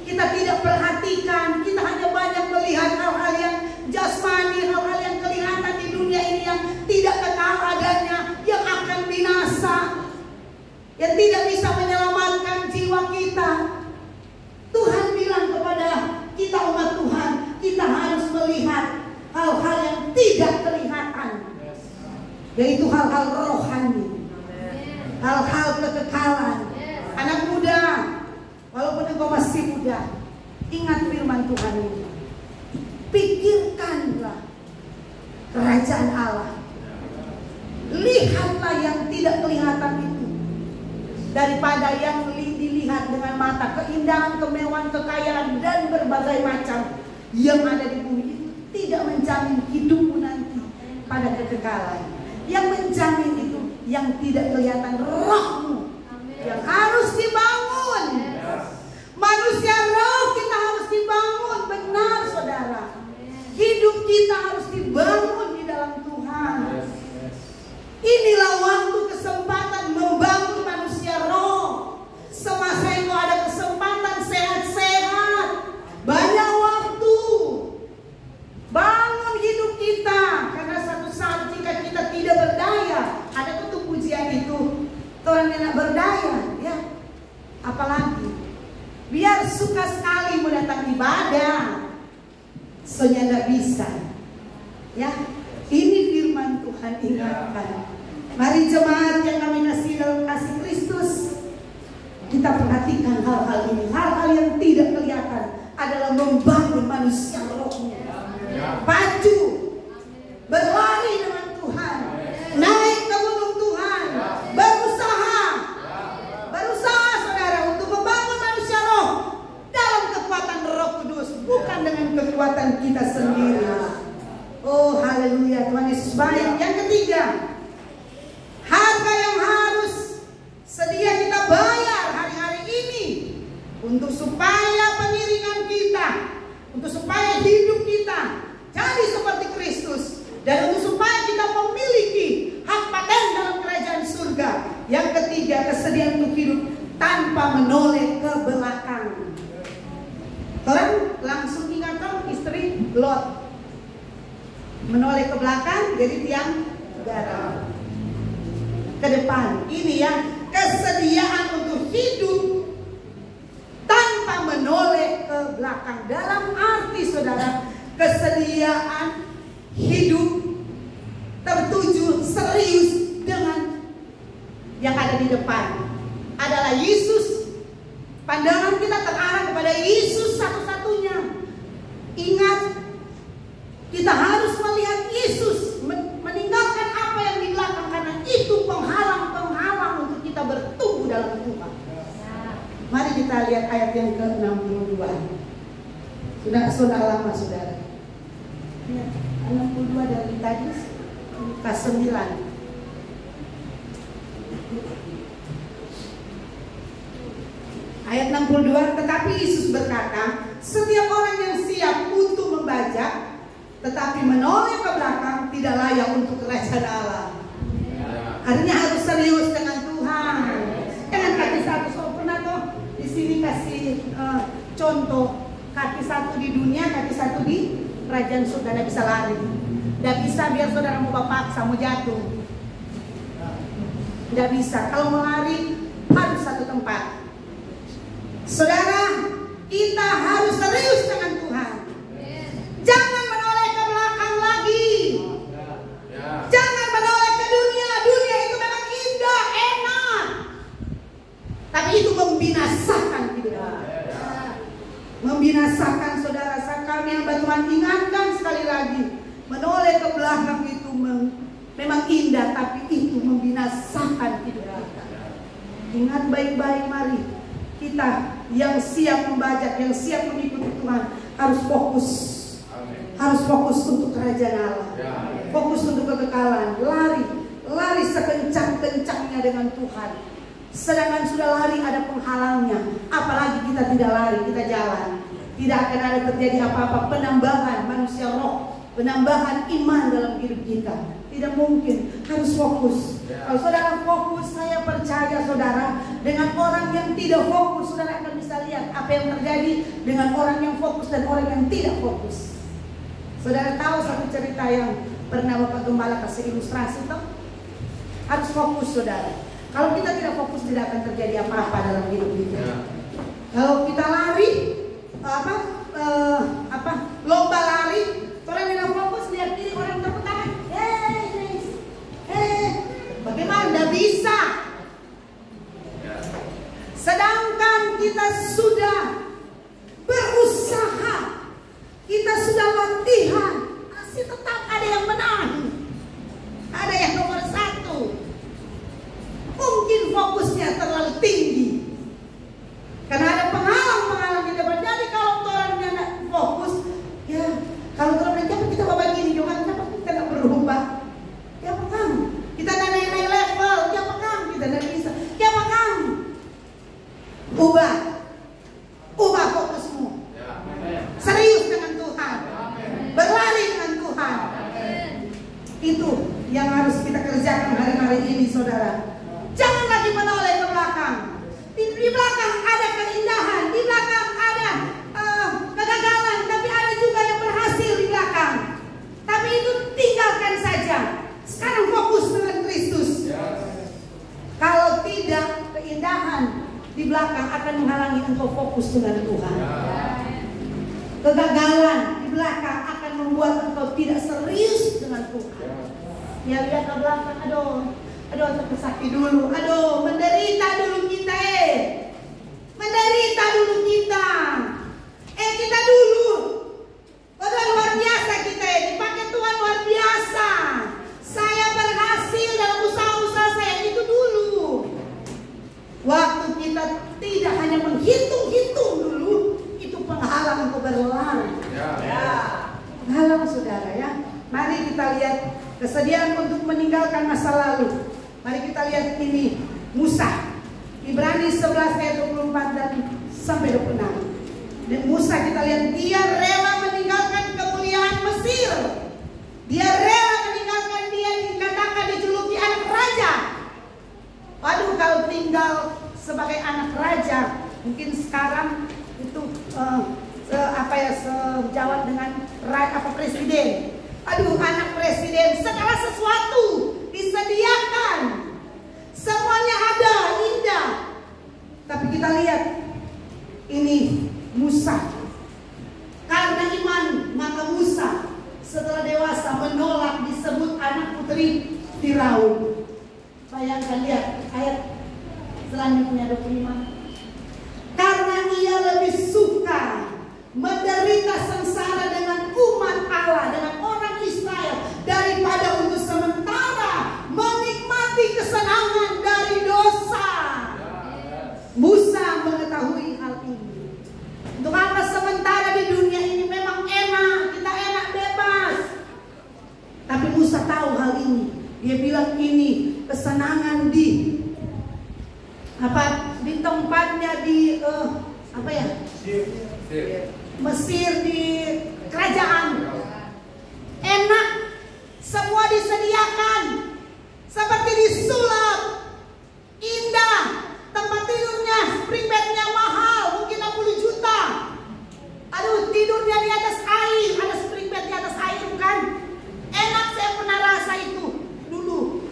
kita tidak perhatikan, kita hanya banyak melihat hal-hal yang jasmani, hal-hal yang kelihatan di dunia ini yang tidak kekal adanya, yang akan binasa, yang tidak bisa menyelamatkan jiwa kita. Tuhan bilang kepada kita umat Tuhan, kita harus melihat hal-hal yang tidak kelihatan, yaitu hal-hal rohani, hal-hal kekekalan. Anak muda, walaupun engkau masih muda, ingat firman Tuhan ini. Pikirkanlah kerajaan Allah. Lihatlah yang tidak kelihatan itu daripada yang dilihat melihat dengan mata keindahan, kemewahan, kekayaan, dan berbagai macam yang ada di bumi itu tidak menjamin hidupmu nanti pada kekekalan. Yang menjamin itu yang tidak kelihatan, rohmu yang harus dibangun. Manusia roh kita harus dibangun, benar saudara. Hidup kita harus dibangun di dalam Tuhan. Inilah waktu kesempatan membangun manusia roh. Semasa itu ada kesempatan sehat-sehat, banyak waktu. Bangun hidup kita, karena satu saat jika kita tidak berdaya, ada tutup pujian itu, orang yang tidak berdaya, ya. Apalagi biar suka sekali mendatang ibadah, soalnya tidak bisa, ya. Ini firman Tuhan, ingatkan. Mari jemaat yang kami kasih dalam kasih Kristus, kita perhatikan hal-hal ini. Hal-hal yang tidak kelihatan adalah membangun manusia rohnya. Pacu, berlari dengan Tuhan, naik ke gunung Tuhan, berusaha saudara untuk membangun manusia roh dalam kekuatan Roh Kudus, bukan dengan kekuatan kita sendiri. Oh haleluya, Tuhan Yesus baik. Yang ketiga, harga yang harus sedia kita bayar hari-hari ini untuk supaya pengiringan kita, untuk supaya hidup kita jadi seperti Kristus, dan untuk supaya kita memiliki hak paten dalam kerajaan surga. Yang ketiga, kesediaan untuk hidup tanpa menoleh ke belakang. Orang langsung ingatkan istri Lot, menoleh ke belakang jadi tiang garam. Ke depan, ini ya, kesediaan untuk hidup tanpa menoleh ke belakang. Dalam arti saudara, kesediaan hidup tertuju serius dengan yang ada di depan adalah Yesus. Pandangan kita terarah kepada Yesus satu-satunya. Ingat, kita harus melihat Yesus, meninggalkan apa yang di belakang, karena itu penghalang-penghalang untuk kita bertumbuh dalam Tuhan. Mari kita lihat ayat yang ke-62. Sudah lama saudara. 62 dari tadi Lukas 9. Ayat 62, tetapi Yesus berkata, setiap orang yang siap untuk membajak tetapi menoleh ke belakang tidak layak untuk kerajaan Allah. Artinya harus serius dengan Tuhan. Jangan kaki satu. So pernah toh di sini kasih contoh, kaki satu di dunia, kaki satu di kerajaan surga. Tidak bisa lari, tidak bisa biar saudara mau paksa, mau jatuh. Tidak bisa. Kalau mau lari harus satu tempat. Saudara, kita harus serius dengan Tuhan. Jangan menoleh ke belakang lagi. Jangan menoleh ke dunia. Dunia itu memang indah, enak, tapi itu membinasakan hidup kita. Membinasakan saudara. Kami yang Tuhan ingatkan sekali lagi, menoleh ke belakang itu memang indah, tapi itu membinasakan hidup kita. Ingat baik-baik, mari kita yang siap membajak, yang siap mengikuti Tuhan harus fokus. Harus fokus untuk kerajaan Allah. Fokus untuk kekekalan. Lari sekencang-kencangnya dengan Tuhan. Sedangkan sudah lari ada penghalangnya. Apalagi kita tidak lari, kita jalan, tidak akan ada terjadi apa-apa penambahan manusia roh, penambahan iman dalam hidup kita. Tidak mungkin. Harus fokus. Kalau saudara fokus, saya percaya saudara, dengan orang yang tidak fokus, saudara akan bisa lihat apa yang terjadi dengan orang yang fokus dan orang yang tidak fokus. Saudara tahu satu cerita yang pernah Bapak Gembala kasih ilustrasi toh? Harus fokus saudara. Kalau kita tidak fokus, tidak akan terjadi apa-apa dalam hidup kita. Kalau kita lari, lomba lari, orang tidak fokus, lihat diri orang tepuk tangan, bagaimana? Tidak bisa. Sedangkan kita sudah berusaha, kita sudah latihan, masih tetap ada yang menang, ada yang nomor satu. Mungkin fokusnya terlalu tinggi, Ubah fokusmu. Serius dengan Tuhan. Berlari dengan Tuhan. Itu yang harus kita kerjakan hari-hari ini, saudara. Jangan lagi menoleh ke belakang. Di belakang ada keindahan, di belakang ada kegagalan, tapi ada juga yang berhasil di belakang. Tapi itu tinggalkan saja. Sekarang fokus dengan Kristus. Kalau tidak, keindahan di belakang akan menghalangi engkau fokus dengan Tuhan. Kegagalan di belakang akan membuat engkau tidak serius dengan Tuhan. Ya, lihat ke belakang, aduh sakit dulu, menderita dulu kita, menderita dulu kita, kita dulu, Tuhan luar biasa kita, dipakai Tuhan luar biasa. Saya berhasil dalam usaha-usaha saya, itu dulu. Waktu kita tidak hanya menghitung-hitung dulu, itu penghalang untuk berlari. Penghalang, saudara, ya. Mari kita lihat kesediaan untuk meninggalkan masa lalu. Mari kita lihat ini Musa, Ibrani 11 ayat 24 dan sampai 26. Dan Musa kita lihat dia rela meninggalkan kemuliaan Mesir. Dia rela meninggalkan, dia dikatakan dijuluki anak raja. Waduh, kalau tinggal sebagai anak raja, mungkin sekarang itu sejawat dengan presiden. Aduh, anak presiden, segala sesuatu disediakan, semuanya ada, indah. Tapi kita lihat ini Musa, karena iman maka Musa setelah dewasa menolak disebut anak putri Firaun. Bayangkan, lihat ayat selanjutnya 25. Karena ia lebih suka menderita sengsara dengan umat Allah, dengan orang Israel, daripada untuk sementara menikmati kesenangan dari dosa. Musa mengetahui hal ini. Untuk apa sementara di dunia ini memang enak, kita enak bebas. Tapi Musa tahu hal ini. Dia bilang ini kesenangan di tempatnya di Mesir, di kerajaan. Enak, semua disediakan, seperti disulap, indah, tempat tidurnya, spring bednya mahal, mungkin 60 juta. Aduh, tidurnya di atas air, ada spring bed di atas air, bukan? Enak, saya pernah rasa itu dulu.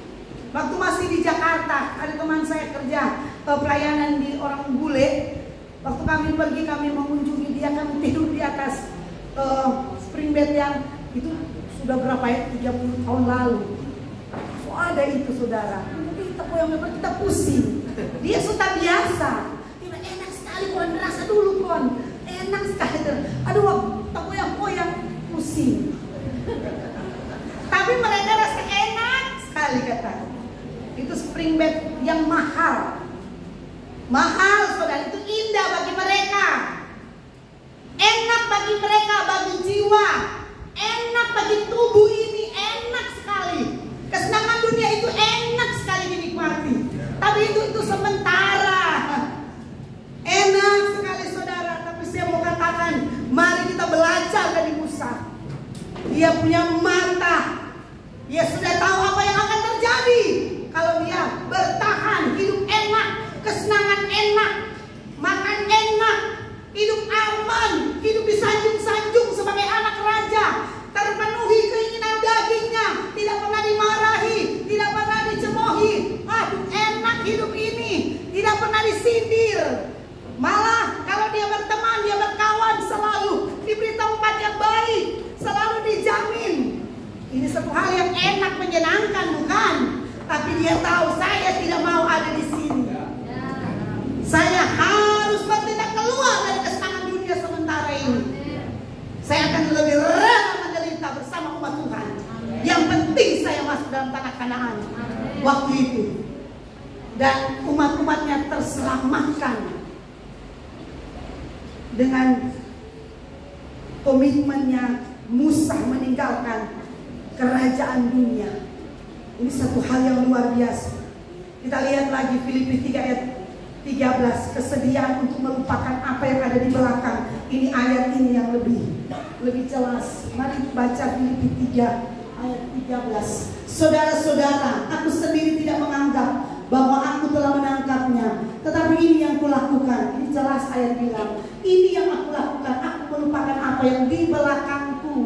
Waktu masih di Jakarta, ada teman saya kerja pelayanan di orang bule. Waktu kami pergi, kami mengunjungi dia, kami tidur di atas spring bed yang itu sudah berapa ya, 30 tahun lalu. So, ada itu, saudara. Kita kita pusing. Dia sudah biasa. Dia enak sekali, kon, rasa dulu, kon. Enak sekali. Aduh, tak goyang-goyang, pusing. Tapi mereka rasa enak sekali, kata. Itu spring bed yang mahal. Mahal, saudara, itu indah bagi mereka. Enak bagi mereka, bagi jiwa. Enak bagi tubuh ini, enak sekali. Kesenangan dunia itu enak sekali dinikmati. Tapi itu sementara. Enak sekali, saudara. Tapi saya mau katakan, mari kita belajar dari Musa. Dia punya mata. Dia sudah tahu apa yang akan terjadi kalau dia bertahan, hidup enak, kesenangan enak, makan enak, hidup aman, hidup disanjung-sanjung sebagai anak raja, terpenuhi keinginan dagingnya, tidak pernah dimarahi, tidak pernah dicemoohi. Aduh, enak hidup ini, tidak pernah disindir. Malah kalau dia berteman, dia berkawan, selalu diberi tempat yang baik, selalu dijamin. Ini satu hal yang enak, menyenangkan, bukan? Tapi dia tahu, saya tidak mau ada di sini. Saya harus bertindak keluar dari kesenangan dunia sementara ini. Saya akan lebih rela menderita bersama umat Tuhan. Yang penting saya masuk dalam tanah Kanaan waktu itu. Dan umat-umatnya terselamatkan dengan komitmennya Musa meninggalkan kerajaan dunia. Ini satu hal yang luar biasa. Kita lihat lagi Filipi 3 ayat 13, kesediaan untuk melupakan apa yang ada di belakang. Ini ayat ini yang lebih jelas. Mari baca Filipi 3 ayat 13. Saudara-saudara, aku sendiri tidak menganggap bahwa aku telah menangkapnya, tetapi ini yang kulakukan. Ini jelas ayat bilang, ini yang aku lakukan, aku melupakan apa yang di belakangku.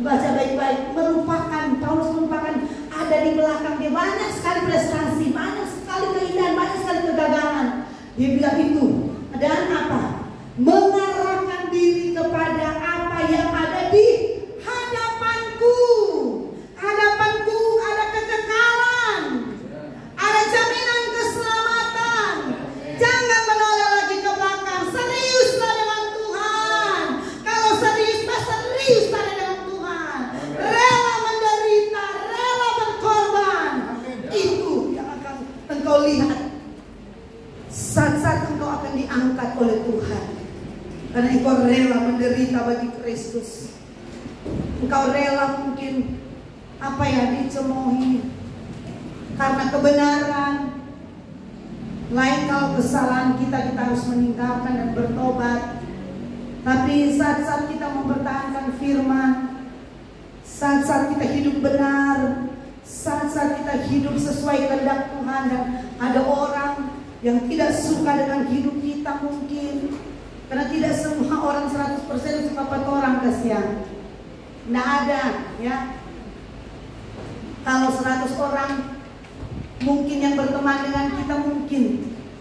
Baca baik-baik, melupakan. Paulus melupakan ada di belakang dia banyak sekali prestasi, banyak sekali keindahan, banyak sekali kegagalan. Dia bilang itu, dan apa? Mengarahkan diri kepada apa yang ada di hadapanku. Hadapanku ada kekekalan, ada jaminan keselamatan. Jangan menoleh lagi ke belakang. Seriuslah dengan Tuhan. Kalau serius, seriuslah dengan Tuhan. Rela menderita, rela berkorban. Itu yang akan engkau lihat saat-saat engkau akan diangkat oleh Tuhan. Karena engkau rela menderita bagi Kristus. Engkau rela mungkin dicemoohi karena kebenaran. Lain kalau kesalahan kita harus meninggalkan dan bertobat. Tapi saat-saat kita mempertahankan firman, saat-saat kita hidup benar, saat-saat kita hidup sesuai kehendak Tuhan, dan ada orang yang tidak suka dengan hidup kita mungkin, karena tidak semua orang 100% suka pada orang, kasihan. Nggak ada ya. Kalau 100 orang mungkin yang berteman dengan kita, mungkin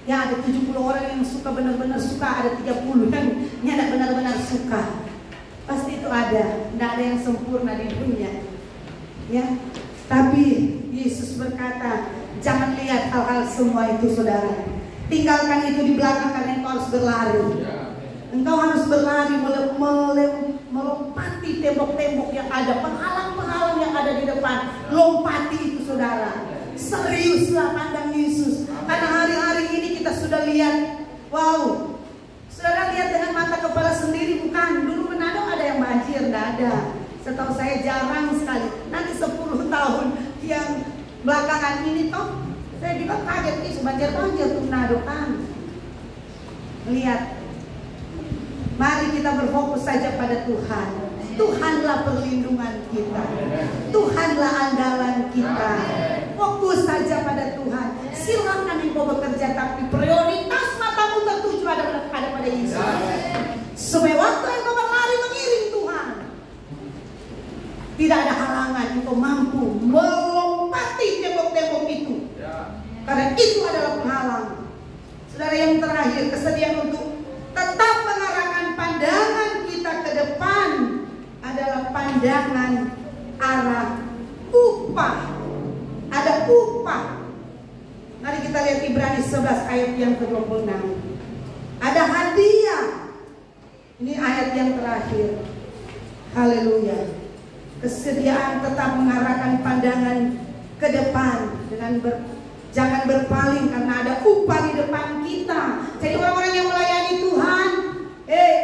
ya ada 70 orang yang suka, benar-benar suka, ada 30 yang tidak benar-benar suka. Pasti itu ada, tidak ada yang sempurna di dunia ya. Tapi Yesus berkata, jangan lihat hal-hal semua itu, saudara. Tinggalkan itu di belakang, karena engkau harus berlari. Engkau harus berlari, melompati tembok-tembok yang ada, penghalang-penghalang yang ada di depan. Lompati itu, saudara. Seriuslah pandang Yesus. Karena hari-hari ini kita sudah lihat, wow, saudara lihat dengan mata kepala sendiri, bukan? Dulu Manado ada yang banjir, tidak ada. Setahu saya jarang sekali. Nanti 10 tahun yang belakangan ini toh, saya juga kaget nih, banjir-banjir tuh Manado kan. Lihat. Mari kita berfokus saja pada Tuhan. Tuhanlah perlindungan kita. Tuhanlah andalan kita. Fokus saja pada Tuhan. Silakan engkau bekerja, tapi prioritas matamu tertuju ada pada Yesus. Semua waktu engkau berlari mengiring Tuhan, tidak ada halangan, engkau mampu melompati tembok-tembok itu. Karena itu adalah penghalang. Saudara, yang terakhir, kesediaan untuk tetap mengarahkan pandangan kita ke depan adalah pandangan arah upah. Ada upah. Mari kita lihat Ibrani 11 ayat yang ke-26. Ada hadiah. Ini ayat yang terakhir. Haleluya. Kesediaan tetap mengarahkan pandangan ke depan dengan jangan berpaling, karena ada upah di depan kita. Jadi orang-orang yang melayani Tuhan,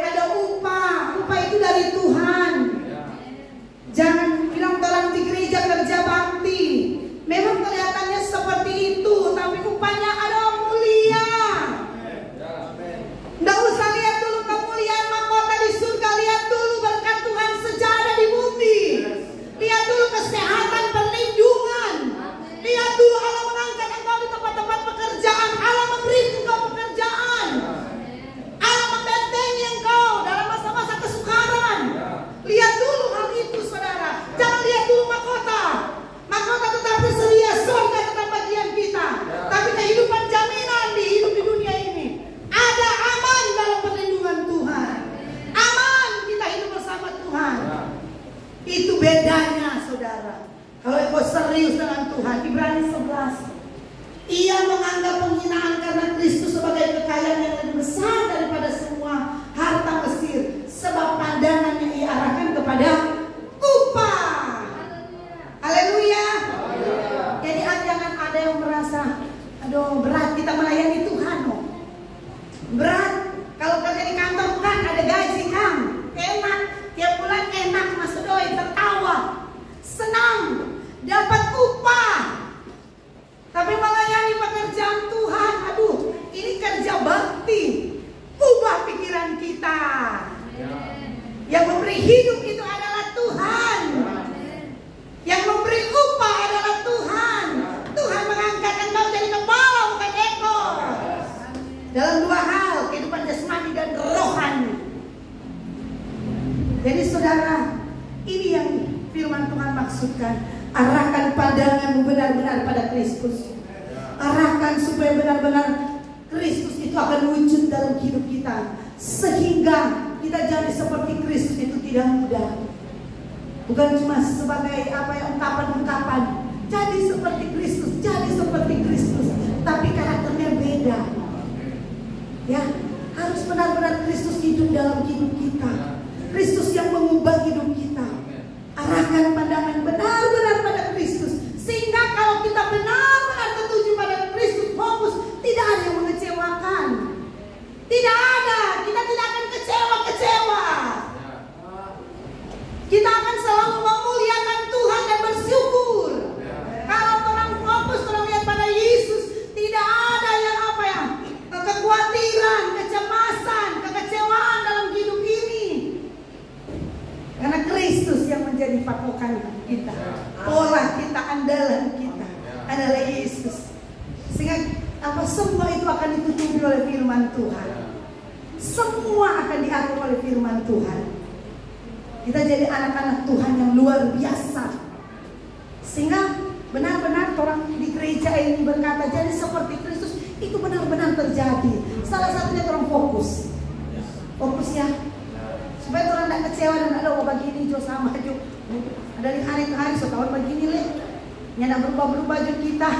ada upah. Upah itu dari Tuhan. Jangan bilang dalam di gereja kerja bakti. Memang kelihatannya seperti itu, tapi upahnya ada mulia. Nggak usah lihat dulu kemuliaan mahkota di surga, lihat dulu berkat Tuhan sejadah di bumi. Lihat dulu kesehatan, perlindungan. Lihat dulu Allah mengangkat engkau di tempat-tempat pekerjaan. Allah memberi engkau pekerjaan. Allah membentengi engkau dalam masa-masa kesukaran. Lihat dulu hal itu, saudara. Jangan lihat dulu mahkota. Mahkota tetap tersedia, surga tetap bagian kita. Tapi kehidupan jaminan di hidup di dunia ini, ada aman dalam perlindungan Tuhan. Aman kita hidup bersama Tuhan. Itu bedanya, saudara. Kalau engkau serius dengan Tuhan. Ibrani 11. Ia menganggap penghinaan karena Kristus sebagai kekayaan yang lebih besar daripada semua harta Mesir, sebab pandangannya ia arahkan kepada upah. Haleluya. Jadi jangan ada yang merasa, aduh berat kita melayani Tuhan. Berat. Kalau kerja di kantor kan ada gaji kan, enak, tiap bulan enak, Mas Doi tertawa, senang, dapat upah. Tapi melayani pekerjaan Tuhan, aduh, ini maksudkan. Arahkan pandanganmu benar-benar pada Kristus. Arahkan supaya benar-benar Kristus itu akan wujud dalam hidup kita, sehingga kita jadi seperti Kristus itu tidak mudah. Bukan cuma sebagai ungkapan-ungkapan. Jadi seperti Kristus, jadi seperti Kristus, tapi karakternya beda. Ya, harus benar-benar Kristus hidup dalam hidup kita. Kristus yang mengubah hidup kita. Arahkan pandangan benar-benar pada Kristus, sehingga kalau kita benar-benar tertuju pada Kristus, fokus, tidak ada yang mengecewakan. Tidak ada, kita tidak akan kecewa. Kita akan selalu memuliakan Tuhan dan bersyukur. Kalau orang fokus, orang lihat pada Yesus, tidak ada yang kekhawatiran, kecemasan, kekecewaan dalam hidup ini. Karena Kristus yang menjadi patokan kita, pola kita, andalan kita adalah Yesus. Sehingga semua itu akan ditutupi oleh firman Tuhan. Semua akan diatur oleh firman Tuhan. Kita jadi anak-anak Tuhan yang luar biasa. Sehingga benar-benar orang di gereja ini berkata jadi seperti Kristus, itu benar-benar terjadi. Salah satunya orang fokus. Fokus ya. Supaya orang tidak kecewa dan ada begini jo sama jo. Dari hari ke hari setahun begini leh. Nyana berubah-berubah jo kita.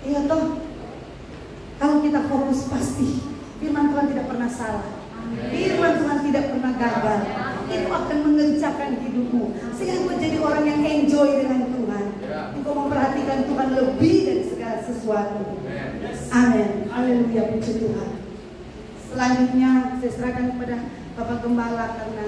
Iya toh. Kalau kita fokus pasti firman Tuhan tidak pernah salah. Firman Tuhan tidak pernah gagal. Itu akan mengerjakan hidupmu, sehingga engkau jadi orang yang enjoy dengan Tuhan. Engkau memperhatikan Tuhan lebih dari segala sesuatu. Amin. Haleluya, puji Tuhan. Selanjutnya saya serahkan kepada Bapak Gembala karena